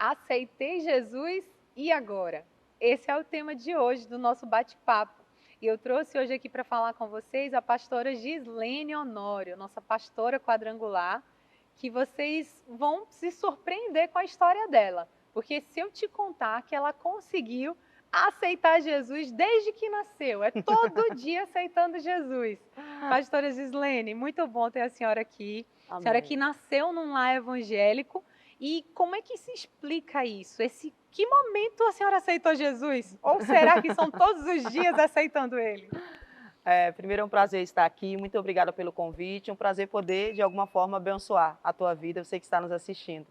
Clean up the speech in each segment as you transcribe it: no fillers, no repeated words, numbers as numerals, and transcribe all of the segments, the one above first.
Aceitei Jesus e agora? Esse é o tema de hoje do nosso bate-papo. E eu trouxe hoje aqui para falar com vocês a pastora Gislene Honório, nossa pastora quadrangular, que vocês vão se surpreender com a história dela. Porque se eu te contar que ela conseguiu aceitar Jesus desde que nasceu, é todo dia aceitando Jesus. Pastora Gislene, muito bom ter a senhora aqui. A senhora que Amém. nasceu num lar evangélico. E como é que se explica isso? Que momento a senhora aceitou Jesus? Ou será que são todos os dias aceitando ele? Primeiro é um prazer estar aqui, muito obrigada pelo convite, um prazer poder, de alguma forma, abençoar a tua vida, você que está nos assistindo.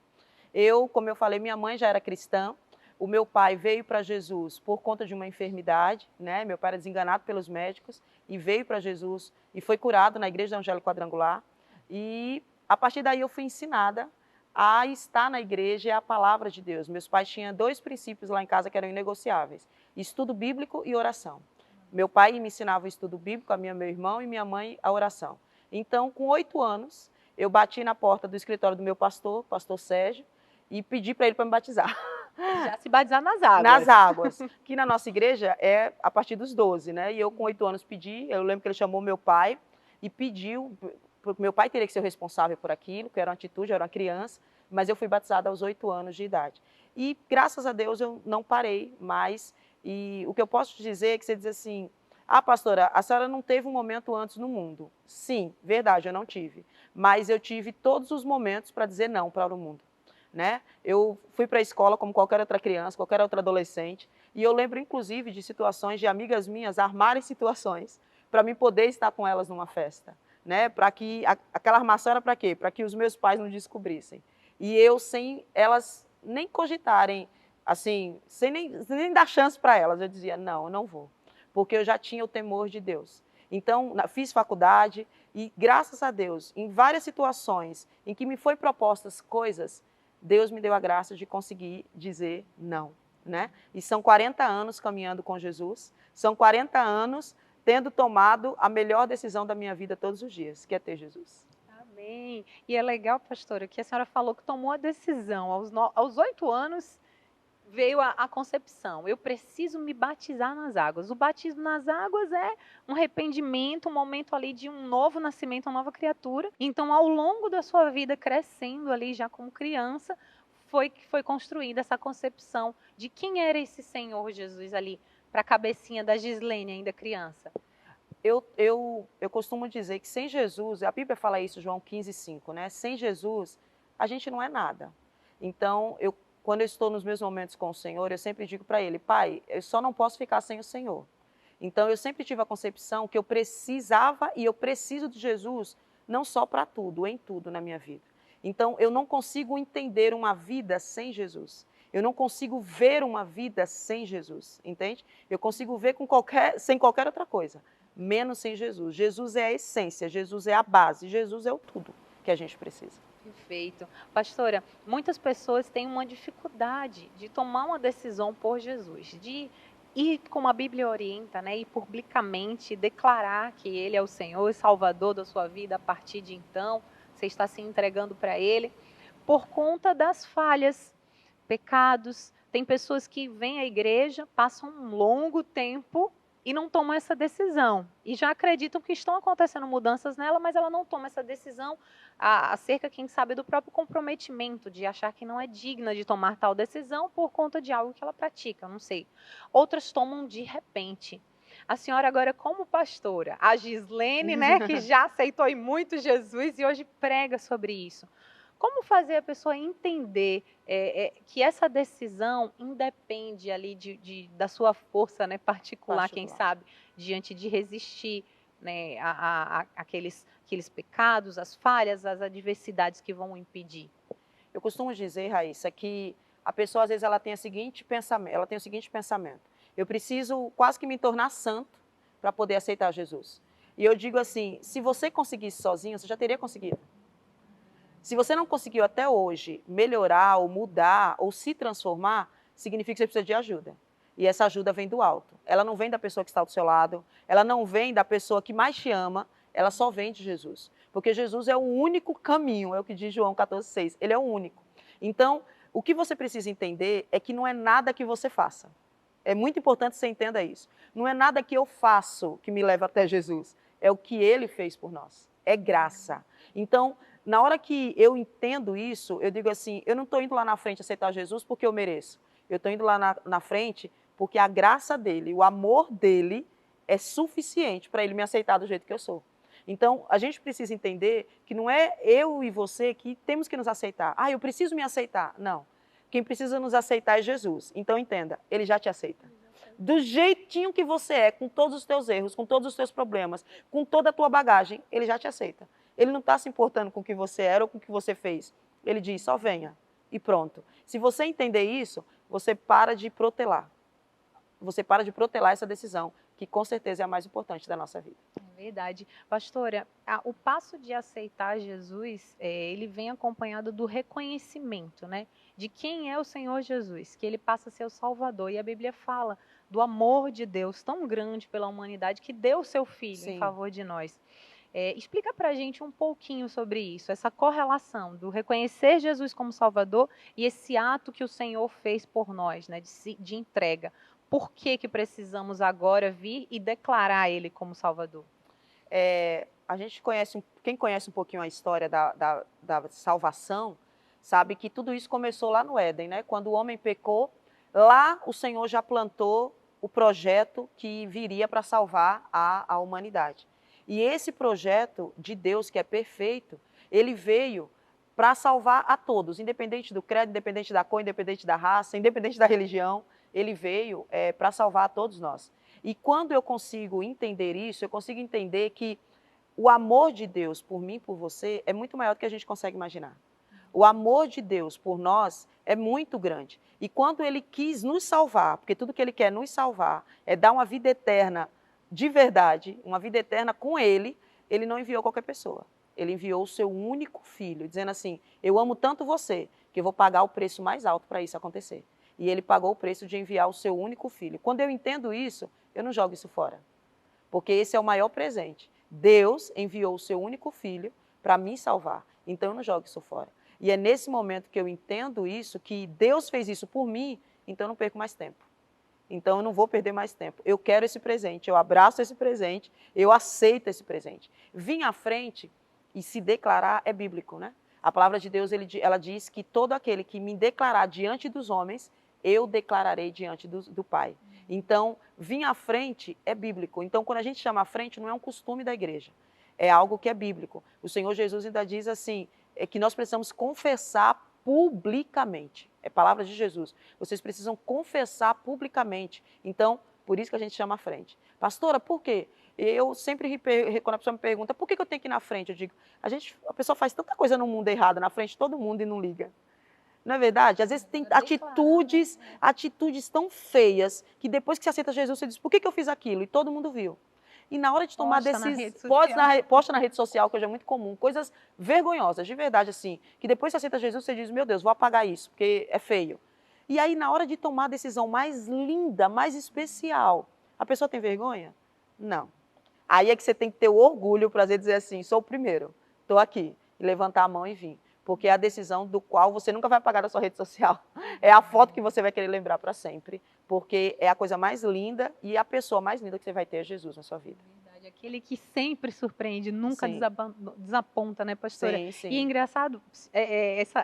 Como eu falei, minha mãe já era cristã, o meu pai veio para Jesus por conta de uma enfermidade, né? Meu pai era desenganado pelos médicos e veio para Jesus e foi curado na Igreja Evangélica Quadrangular. E a partir daí eu fui ensinada a estar na igreja e a palavra de Deus. Meus pais tinham dois princípios lá em casa que eram inegociáveis: estudo bíblico e oração. Meu pai me ensinava o estudo bíblico, meu irmão, e minha mãe a oração. Então, com 8 anos, eu bati na porta do escritório do meu pastor, pastor Sérgio, e pedi para ele para me batizar. Já se batizar nas águas. Nas águas, que na nossa igreja é a partir dos 12, né? E eu com 8 anos pedi, eu lembro que ele chamou meu pai e pediu, porque meu pai teria que ser o responsável por aquilo, que era uma atitude, eu era uma criança, mas eu fui batizada aos 8 anos de idade. E graças a Deus eu não parei mais. E o que eu posso te dizer é que você diz assim: ah, pastora, a senhora não teve um momento antes no mundo. Sim, verdade, eu não tive. Mas eu tive todos os momentos para dizer não para o mundo. Né? Eu fui para a escola como qualquer outra criança, qualquer outra adolescente, e eu lembro inclusive de situações de amigas minhas armarem situações para mim poder estar com elas numa festa, né? Para que aquela armação era para quê? Para que os meus pais não descobrissem. E eu, sem elas nem cogitarem, assim, sem nem dar chance para elas, eu dizia: não, eu não vou, porque eu já tinha o temor de Deus. Então, fiz faculdade e, graças a Deus, em várias situações em que me foi propostas coisas, Deus me deu a graça de conseguir dizer não, né? E são 40 anos caminhando com Jesus, são 40 anos tendo tomado a melhor decisão da minha vida todos os dias, que é ter Jesus. Amém. E é legal, pastora, que a senhora falou que tomou a decisão aos 8 anos. Veio a concepção: eu preciso me batizar nas águas. O batismo nas águas é um arrependimento, um momento ali de um novo nascimento, uma nova criatura. Então, ao longo da sua vida, crescendo ali já como criança, foi construída essa concepção de quem era esse Senhor Jesus ali, para a cabecinha da Gislene, ainda criança. Eu costumo dizer que sem Jesus, a Bíblia fala isso, João 15:5, né? Sem Jesus, a gente não é nada. Então, quando eu estou nos meus momentos com o Senhor, eu sempre digo para Ele: Pai, eu só não posso ficar sem o Senhor. Então, eu sempre tive a concepção que eu precisava e eu preciso de Jesus, não só para tudo, em tudo na minha vida. Então, eu não consigo entender uma vida sem Jesus. Eu não consigo ver uma vida sem Jesus, entende? Eu consigo ver sem qualquer outra coisa, menos sem Jesus. Jesus é a essência, Jesus é a base, Jesus é o tudo que a gente precisa. Perfeito. Pastora, muitas pessoas têm uma dificuldade de tomar uma decisão por Jesus, de ir como a Bíblia orienta, né, e publicamente declarar que Ele é o Senhor e Salvador da sua vida a partir de então, você está se entregando para Ele, por conta das falhas, pecados. Tem pessoas que vêm à igreja, passam um longo tempo e não tomam essa decisão. E já acreditam que estão acontecendo mudanças nela, mas ela não toma essa decisão acerca, quem sabe, do próprio comprometimento, de achar que não é digna de tomar tal decisão por conta de algo que ela pratica, não sei. Outras tomam de repente. A senhora agora, como pastora, a Gislene, né, que já aceitou muito Jesus e hoje prega sobre isso. Como fazer a pessoa entender que essa decisão independe ali da sua força, né, particular, quem sabe, diante de resistir, né, aqueles pecados, as falhas, as adversidades que vão impedir? Eu costumo dizer, Raíssa, que a pessoa às vezes ela tem o seguinte pensamento: eu preciso quase que me tornar santo para poder aceitar Jesus. E eu digo assim: se você conseguisse sozinho, você já teria conseguido. Se você não conseguiu até hoje melhorar, ou mudar, ou se transformar, significa que você precisa de ajuda. E essa ajuda vem do alto. Ela não vem da pessoa que está do seu lado, ela não vem da pessoa que mais te ama, ela só vem de Jesus. Porque Jesus é o único caminho, é o que diz João 14,6. Ele é o único. Então, O que você precisa entender é que não é nada que você faça. É muito importante que você entenda isso. Não é nada que eu faço que me leva até Jesus. É o que ele fez por nós. É graça. Então, na hora que eu entendo isso, eu digo assim, eu não estou indo lá na frente aceitar Jesus porque eu mereço. Eu estou indo lá na frente porque a graça dele, o amor dele é suficiente para ele me aceitar do jeito que eu sou. Então, a gente precisa entender que não é eu e você que temos que nos aceitar. Ah, eu preciso me aceitar. Não. Quem precisa nos aceitar é Jesus. Então, entenda, ele já te aceita. Do jeitinho que você é, com todos os teus erros, com todos os teus problemas, com toda a tua bagagem, ele já te aceita. Ele não está se importando com o que você era ou com o que você fez. Ele diz, só venha e pronto. Se você entender isso, você para de protelar. Você para de protelar essa decisão, que com certeza é a mais importante da nossa vida. É verdade. Pastora, o passo de aceitar Jesus, ele vem acompanhado do reconhecimento, né? De quem é o Senhor Jesus, que ele passa a ser o Salvador. E a Bíblia fala do amor de Deus tão grande pela humanidade que deu o seu Filho em favor de nós. Explica pra gente um pouquinho sobre isso, essa correlação do reconhecer Jesus como Salvador e esse ato que o Senhor fez por nós, né, de entrega. Por que precisamos agora vir e declarar Ele como Salvador? A gente conhece, quem conhece um pouquinho a história da salvação, sabe que tudo isso começou lá no Éden, né? Quando o homem pecou, lá o Senhor já plantou o projeto que viria para salvar a humanidade. E esse projeto de Deus, que é perfeito, ele veio para salvar a todos, independente do credo, independente da cor, independente da raça, independente da religião, ele veio para salvar a todos nós. E quando eu consigo entender isso, eu consigo entender que o amor de Deus por mim e por você é muito maior do que a gente consegue imaginar. O amor de Deus por nós é muito grande. E quando ele quis nos salvar, porque tudo que ele quer nos salvar é dar uma vida eterna de verdade, uma vida eterna com ele, ele não enviou qualquer pessoa. Ele enviou o seu único filho, dizendo assim, eu amo tanto você, que eu vou pagar o preço mais alto para isso acontecer. E ele pagou o preço de enviar o seu único filho. Quando eu entendo isso, eu não jogo isso fora. Porque esse é o maior presente. Deus enviou o seu único filho para me salvar. Então eu não jogo isso fora. E é nesse momento que eu entendo isso, que Deus fez isso por mim, então eu não perco mais tempo. Então eu não vou perder mais tempo. Eu quero esse presente, eu abraço esse presente, eu aceito esse presente. Vir à frente e se declarar é bíblico, né? A palavra de Deus, ela diz que todo aquele que me declarar diante dos homens, eu declararei diante do Pai. Então, vir à frente é bíblico. Então, quando a gente chama à frente, não é um costume da igreja. É algo que é bíblico. O Senhor Jesus ainda diz assim, que nós precisamos confessar publicamente. É palavra de Jesus. Vocês precisam confessar publicamente. Então, por isso que a gente chama à frente. Pastora, por quê? Eu sempre, quando a pessoa me pergunta, por que eu tenho que ir na frente? Eu digo, a pessoa faz tanta coisa no mundo errada, na frente de todo mundo e não liga. Não é verdade? Às vezes tem atitudes tão feias que depois que você aceita Jesus, você diz, por que eu fiz aquilo? E todo mundo viu. E na hora de tomar decisões, posta na rede social, que hoje é muito comum, coisas vergonhosas, de verdade, assim, que depois que você aceita Jesus, você diz, meu Deus, vou apagar isso, porque é feio. E aí, na hora de tomar a decisão mais linda, mais especial, a pessoa tem vergonha? Não. Aí é que você tem que ter o orgulho, o prazer de dizer assim, sou o primeiro, estou aqui, e levantar a mão e vir. Porque é a decisão do qual você nunca vai apagar da sua rede social. É a foto que você vai querer lembrar para sempre, porque é a coisa mais linda e a pessoa mais linda que você vai ter é Jesus na sua vida. Verdade, aquele que sempre surpreende, nunca desaponta, né, pastora? Sim, sim. E é engraçado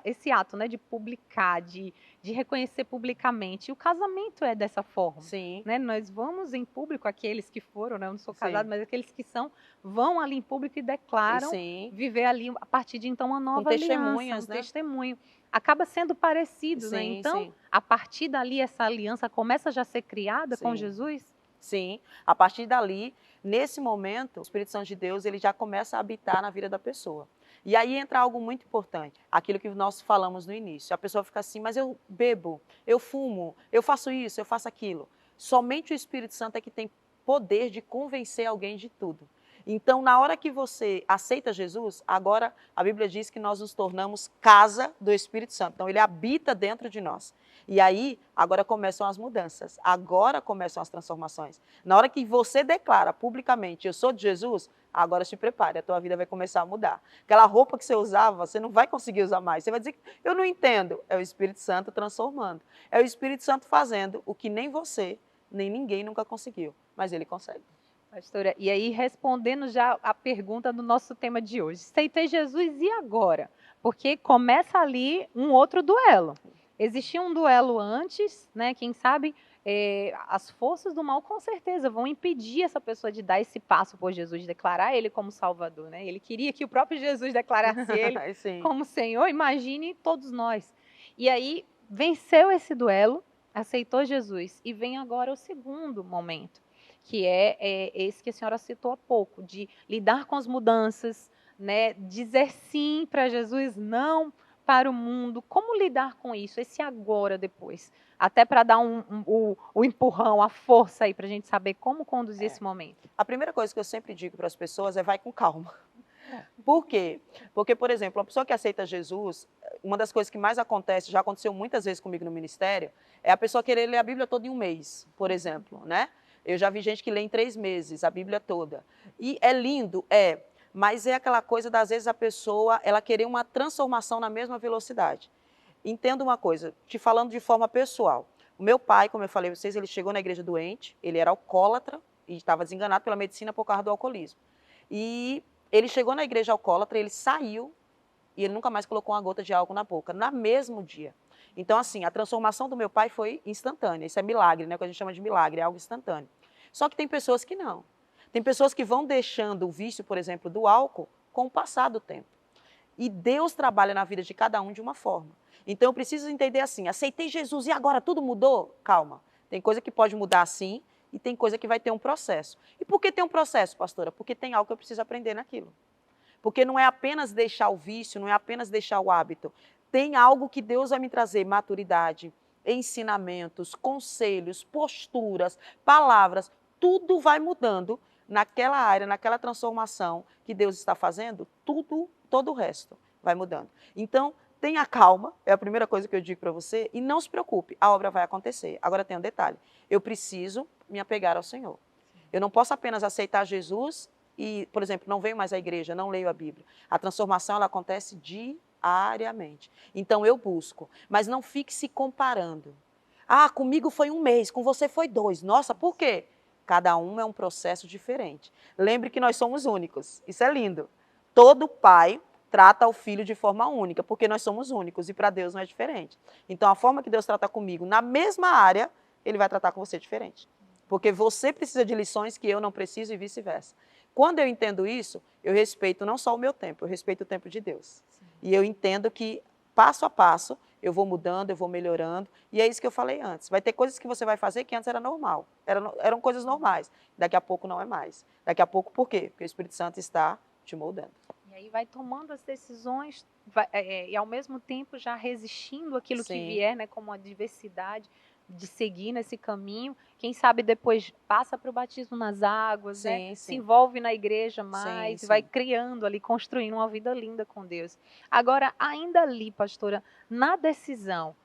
esse ato, né, de publicar, de reconhecer publicamente. E o casamento é dessa forma. Sim. Né? Nós vamos em público, aqueles que foram, né, eu não sou casado, mas aqueles que são, vão ali em público e declaram viver ali, a partir de então, uma nova aliança, né? Testemunho. Acaba sendo parecido, né? Então, a partir dali, essa aliança começa já a ser criada com Jesus? Sim, a partir dali, nesse momento, o Espírito Santo de Deus, ele já começa a habitar na vida da pessoa. E aí entra algo muito importante, aquilo que nós falamos no início. A pessoa fica assim, mas eu bebo, eu fumo, eu faço isso, eu faço aquilo. Somente o Espírito Santo é que tem poder de convencer alguém de tudo. Então, na hora que você aceita Jesus, agora a Bíblia diz que nós nos tornamos casa do Espírito Santo. Então, ele habita dentro de nós. E aí, agora começam as mudanças, agora começam as transformações. Na hora que você declara publicamente, eu sou de Jesus, agora se prepare, a tua vida vai começar a mudar. Aquela roupa que você usava, você não vai conseguir usar mais. Você vai dizer, eu não entendo. É o Espírito Santo transformando. É o Espírito Santo fazendo o que nem você, nem ninguém nunca conseguiu, mas ele consegue. Pastora, e aí respondendo já a pergunta do nosso tema de hoje, aceitei Jesus e agora? Porque começa ali um outro duelo. Existia um duelo antes, né? Quem sabe as forças do mal com certeza vão impedir essa pessoa de dar esse passo por Jesus, de declarar ele como Salvador, né? Ele queria que o próprio Jesus declarasse ele como Senhor, imagine todos nós. E aí venceu esse duelo, aceitou Jesus e vem agora o segundo momento, que é esse que a senhora citou há pouco, de lidar com as mudanças, né? Dizer sim para Jesus, não para o mundo. Como lidar com isso, esse agora, depois? Até para dar o empurrão, a força aí, para a gente saber como conduzir esse momento. A primeira coisa que eu sempre digo para as pessoas é vai com calma. Por quê? Porque, por exemplo, uma pessoa que aceita Jesus, uma das coisas que mais acontece, já aconteceu muitas vezes comigo no ministério, é a pessoa querer ler a Bíblia toda em um mês, por exemplo, né? Eu já vi gente que lê em 3 meses a Bíblia toda. E é lindo, mas é aquela coisa das vezes a pessoa, ela querer uma transformação na mesma velocidade. Entenda uma coisa, te falando de forma pessoal. O meu pai, como eu falei para vocês, ele chegou na igreja doente, ele era alcoólatra e estava desenganado pela medicina por causa do alcoolismo. E ele chegou na igreja alcoólatra, ele saiu e ele nunca mais colocou uma gota de álcool na boca, no mesmo dia. Então, assim, a transformação do meu pai foi instantânea. Isso é milagre, né? O que a gente chama de milagre, é algo instantâneo. Só que tem pessoas que não. Tem pessoas que vão deixando o vício, por exemplo, do álcool com o passar do tempo. E Deus trabalha na vida de cada um de uma forma. Então, eu preciso entender assim, aceitei Jesus e agora tudo mudou? Calma. Tem coisa que pode mudar sim e tem coisa que vai ter um processo. E por que tem um processo, pastora? Porque tem algo que eu preciso aprender naquilo. Porque não é apenas deixar o vício, não é apenas deixar o hábito. Tem algo que Deus vai me trazer, maturidade, ensinamentos, conselhos, posturas, palavras, tudo vai mudando naquela área, naquela transformação que Deus está fazendo, tudo, todo o resto vai mudando. Então, tenha calma, é a primeira coisa que eu digo para você, e não se preocupe, a obra vai acontecer. Agora tem um detalhe, eu preciso me apegar ao Senhor. Eu não posso apenas aceitar Jesus e, por exemplo, não venho mais à igreja, não leio a Bíblia. A transformação ela acontece diariamente. Então eu busco, mas não fique se comparando. Ah, comigo foi 1 mês, com você foi 2. Nossa, por quê? Cada um é um processo diferente. Lembre que nós somos únicos, isso é lindo. Todo pai trata o filho de forma única, porque nós somos únicos e para Deus não é diferente. Então a forma que Deus trata comigo na mesma área, Ele vai tratar com você diferente. Porque você precisa de lições que eu não preciso e vice-versa. Quando eu entendo isso, eu respeito não só o meu tempo, eu respeito o tempo de Deus. Sim. E eu entendo que, passo a passo, eu vou mudando, eu vou melhorando. E é isso que eu falei antes. Vai ter coisas que você vai fazer que antes era normal. Eram coisas normais. Daqui a pouco não é mais. Daqui a pouco, por quê? Porque o Espírito Santo está te moldando. E aí vai tomando as decisões e, ao mesmo tempo, já resistindo àquilo que vier, né, como a diversidade, de seguir nesse caminho. Quem sabe depois passa para o batismo nas águas, né? Se envolve na igreja mais, vai criando ali, construindo uma vida linda com Deus. Agora, ainda ali, pastora, na decisão,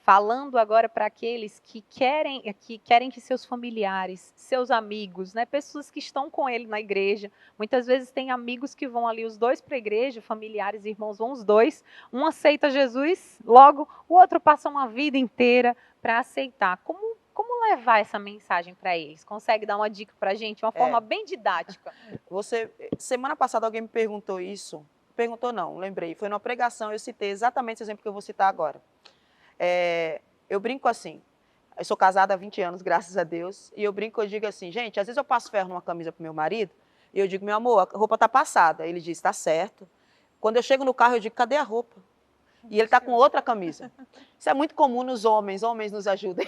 falando agora para aqueles que querem que seus familiares, seus amigos, né, pessoas que estão com ele na igreja, muitas vezes tem amigos que vão ali os dois para a igreja, familiares, irmãos vão os dois, um aceita Jesus, logo o outro passa uma vida inteira para aceitar. Como levar essa mensagem para eles? Consegue dar uma dica para a gente, uma forma bem didática? Semana passada alguém me perguntou isso, perguntou não, lembrei, foi numa pregação, eu citei exatamente esse exemplo que eu vou citar agora. Eu brinco assim, eu sou casada há 20 anos, graças a Deus, e eu digo assim, gente, às vezes eu passo ferro numa camisa pro meu marido, e eu digo, meu amor, a roupa tá passada. Ele diz, tá certo. Quando eu chego no carro, eu digo, cadê a roupa? E ele tá com outra camisa. Isso é muito comum nos homens nos ajudem.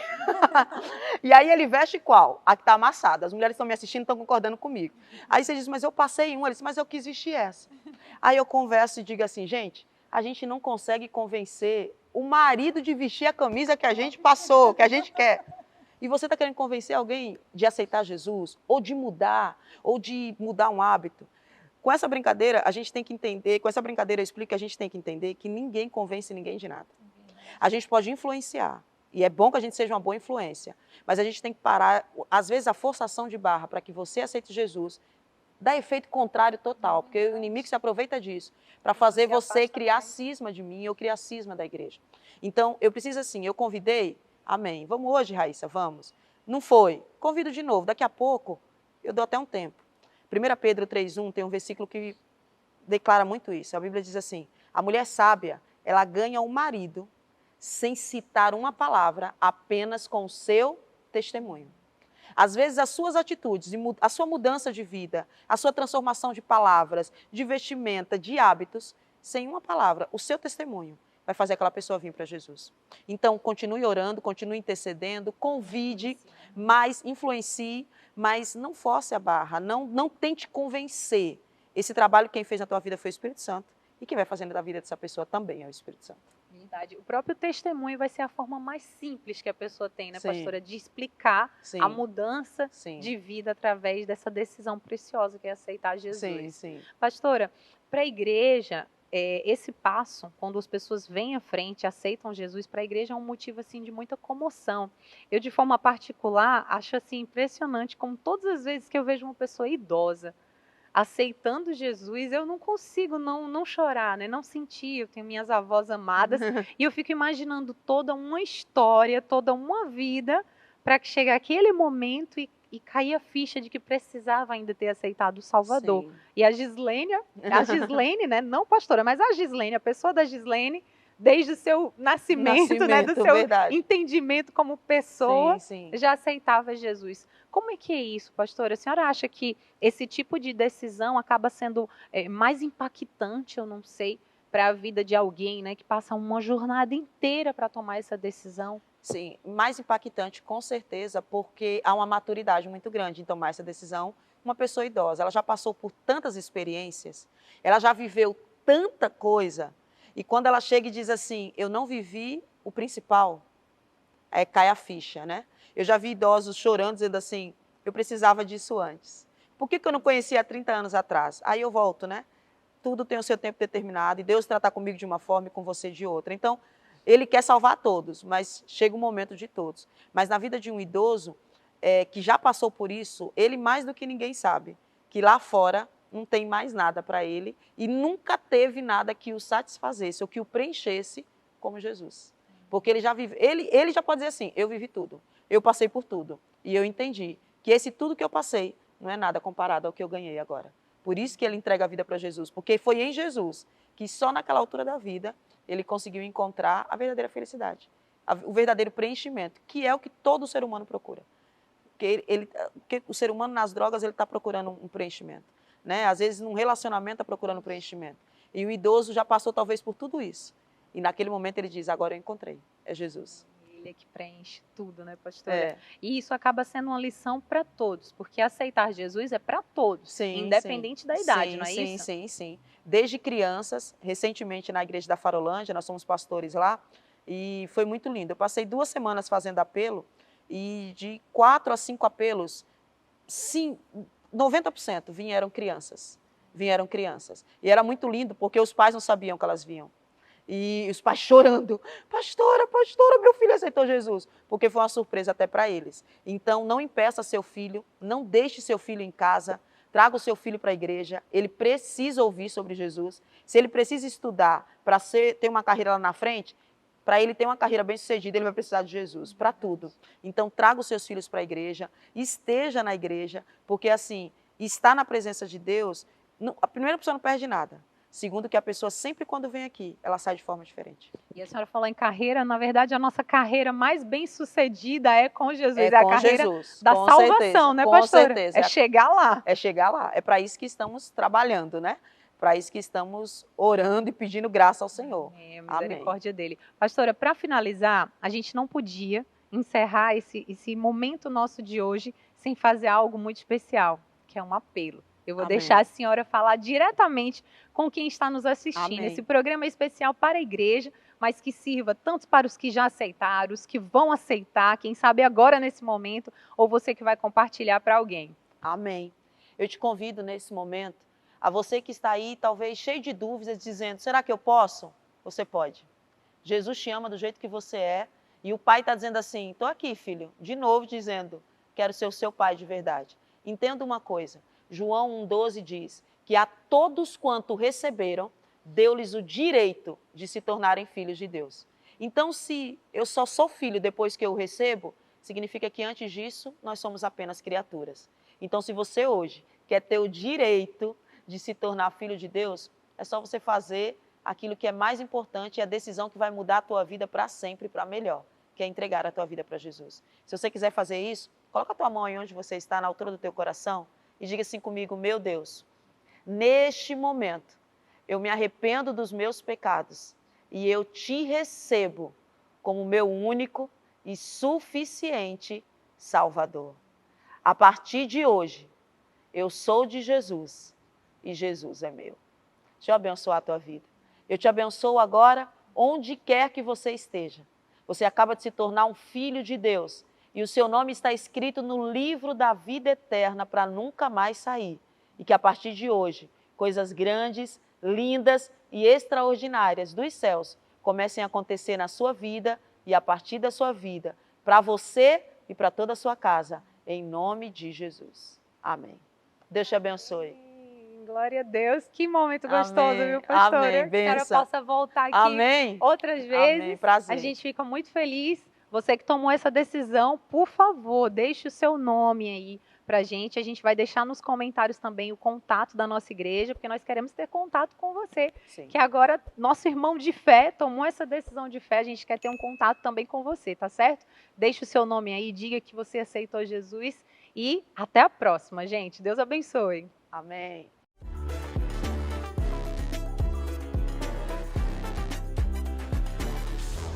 E aí ele veste qual? A que tá amassada. As mulheres estão me assistindo, estão concordando comigo. Aí você diz, mas eu passei um. Ele diz, mas eu quis vestir essa. Aí eu converso e digo assim, gente, a gente não consegue convencer o marido de vestir a camisa que a gente passou, que a gente quer. e você está querendo convencer alguém de aceitar Jesus, ou de mudar um hábito. Com essa brincadeira, a gente tem que entender, com essa brincadeira eu explico que a gente tem que entender que ninguém convence ninguém de nada. A gente pode influenciar, e é bom que a gente seja uma boa influência, mas a gente tem que parar, às vezes a forçação de barra para que você aceite Jesus dá efeito contrário total, porque o inimigo se aproveita disso para fazer você criar cisma de mim ou criar cisma da igreja. Então, eu preciso assim, eu convidei, amém, vamos hoje, Raíssa, vamos. Não foi, convido de novo, daqui a pouco eu dou até um tempo. 1 Pedro 3,1 tem um versículo que declara muito isso, a Bíblia diz assim, a mulher sábia, ela ganha um marido sem citar uma palavra, apenas com o seu testemunho. Às vezes as suas atitudes, a sua mudança de vida, a sua transformação de palavras, de vestimenta, de hábitos, sem uma palavra, o seu testemunho vai fazer aquela pessoa vir para Jesus. Então, continue orando, continue intercedendo, convide, mas influencie, mas não force a barra, não tente convencer. Esse trabalho quem fez na tua vida foi o Espírito Santo e quem vai fazendo da vida dessa pessoa também é o Espírito Santo. Verdade. O próprio testemunho vai ser a forma mais simples que a pessoa tem, né, Sim. pastora, de explicar Sim. a mudança Sim. de vida através dessa decisão preciosa que é aceitar Jesus. Sim, sim. Pastora, para a igreja, esse passo, quando as pessoas vêm à frente, aceitam Jesus, para a igreja é um motivo assim de muita comoção. Eu, de forma particular, acho assim impressionante como todas as vezes que eu vejo uma pessoa idosa aceitando Jesus, eu não consigo não chorar, né? Não sentir. Eu tenho minhas avós amadas e eu fico imaginando toda uma história, toda uma vida para que chegue aquele momento e cair a ficha de que precisava ainda ter aceitado o Salvador. Sim. E a Gislene, né? Não pastora, mas a Gislene, a pessoa da Gislene, desde o seu nascimento, né, do seu verdade. Entendimento como pessoa, sim. Já aceitava Jesus. Como é que é isso, pastora? A senhora acha que esse tipo de decisão acaba sendo mais impactante, eu não sei, para a vida de alguém, né, que passa uma jornada inteira para tomar essa decisão? Sim, mais impactante, com certeza, porque há uma maturidade muito grande em tomar essa decisão. Uma pessoa idosa, ela já passou por tantas experiências, ela já viveu tanta coisa, e quando ela chega e diz assim, eu não vivi o principal, cai a ficha, né? Eu já vi idosos chorando, dizendo assim, eu precisava disso antes. Por que eu não conhecia há 30 anos atrás? Aí eu volto, né? Tudo tem o seu tempo determinado, e Deus trata comigo de uma forma e com você de outra. Então, Ele quer salvar todos, mas chega o momento de todos. Mas na vida de um idoso, que já passou por isso, ele mais do que ninguém sabe, que lá fora não tem mais nada para ele, e nunca teve nada que o satisfazesse, ou que o preenchesse como Jesus. Porque ele já vive, ele já pode dizer assim, eu vivi tudo, eu passei por tudo, e eu entendi que esse tudo que eu passei não é nada comparado ao que eu ganhei agora. Por isso que ele entrega a vida para Jesus, porque foi em Jesus que só naquela altura da vida ele conseguiu encontrar a verdadeira felicidade, o verdadeiro preenchimento, que é o que todo ser humano procura. Porque o ser humano nas drogas ele está procurando um preenchimento, né? Às vezes num relacionamento está procurando um preenchimento. E o idoso já passou talvez por tudo isso. E naquele momento ele diz, agora eu encontrei, é Jesus. Ele é que preenche tudo, né, pastora? E isso acaba sendo uma lição para todos, porque aceitar Jesus é para todos, sim, independente da idade, não é isso? Sim. Desde crianças, recentemente na igreja da Farolândia, nós somos pastores lá, e foi muito lindo. Eu passei 2 semanas fazendo apelo, e de 4 a 5 apelos, sim, 90% vieram crianças. E era muito lindo, porque os pais não sabiam que elas vinham. E os pais chorando, pastora, meu filho aceitou Jesus, porque foi uma surpresa até para eles. Então, não impeça seu filho, não deixe seu filho em casa, traga o seu filho para a igreja, ele precisa ouvir sobre Jesus. Se ele precisa estudar para ter uma carreira lá na frente, para ele ter uma carreira bem-sucedida, ele vai precisar de Jesus, para tudo. Então, traga os seus filhos para a igreja, esteja na igreja, porque assim, estar na presença de Deus, a primeira pessoa não perde nada. Segundo, que a pessoa sempre quando vem aqui, ela sai de forma diferente. E a senhora falou em carreira, na verdade a nossa carreira mais bem sucedida é com Jesus. É a carreira da salvação, né, pastora? Com certeza. É chegar lá. É chegar lá. É para isso que estamos trabalhando, né? Para isso que estamos orando e pedindo graça ao Senhor. Misericórdia dele. Pastora, para finalizar, a gente não podia encerrar esse momento nosso de hoje sem fazer algo muito especial, que é um apelo. Eu vou deixar a senhora falar diretamente com quem está nos assistindo. Esse programa é especial para a igreja, mas que sirva tanto para os que já aceitaram, os que vão aceitar, quem sabe agora nesse momento, ou você que vai compartilhar para alguém. Amém. Eu te convido nesse momento, a você que está aí, talvez cheio de dúvidas, dizendo, será que eu posso? Você pode. Jesus te ama do jeito que você é, e o pai está dizendo assim, estou aqui, filho, de novo dizendo, quero ser o seu pai de verdade. Entenda uma coisa, João 1,12 diz que a todos quanto receberam, deu-lhes o direito de se tornarem filhos de Deus. Então, se eu só sou filho depois que eu recebo, significa que antes disso, nós somos apenas criaturas. Então, se você hoje quer ter o direito de se tornar filho de Deus, é só você fazer aquilo que é mais importante e a decisão que vai mudar a tua vida para sempre, para melhor, que é entregar a tua vida para Jesus. Se você quiser fazer isso, coloca a tua mão aí onde você está, na altura do teu coração, e diga assim comigo, meu Deus, neste momento, eu me arrependo dos meus pecados e eu te recebo como meu único e suficiente Salvador. A partir de hoje, eu sou de Jesus e Jesus é meu. Deixa eu abençoar a tua vida. Eu te abençoo agora, onde quer que você esteja. Você acaba de se tornar um filho de Deus e o seu nome está escrito no livro da vida eterna para nunca mais sair. E que a partir de hoje, coisas grandes, lindas e extraordinárias dos céus comecem a acontecer na sua vida e a partir da sua vida, para você e para toda a sua casa, em nome de Jesus. Amém. Deus te abençoe. Glória a Deus, que momento gostoso, Amém. viu, pastora? Amém. Que a senhora possa voltar aqui Amém. outras vezes. Amém. Prazer. A gente fica muito feliz. Você que tomou essa decisão, por favor, deixe o seu nome aí pra gente. A gente vai deixar nos comentários também o contato da nossa igreja, porque nós queremos ter contato com você. Sim. Que agora nosso irmão de fé tomou essa decisão de fé, a gente quer ter um contato também com você, tá certo? Deixe o seu nome aí, diga que você aceitou Jesus e até a próxima, gente. Deus abençoe. Amém.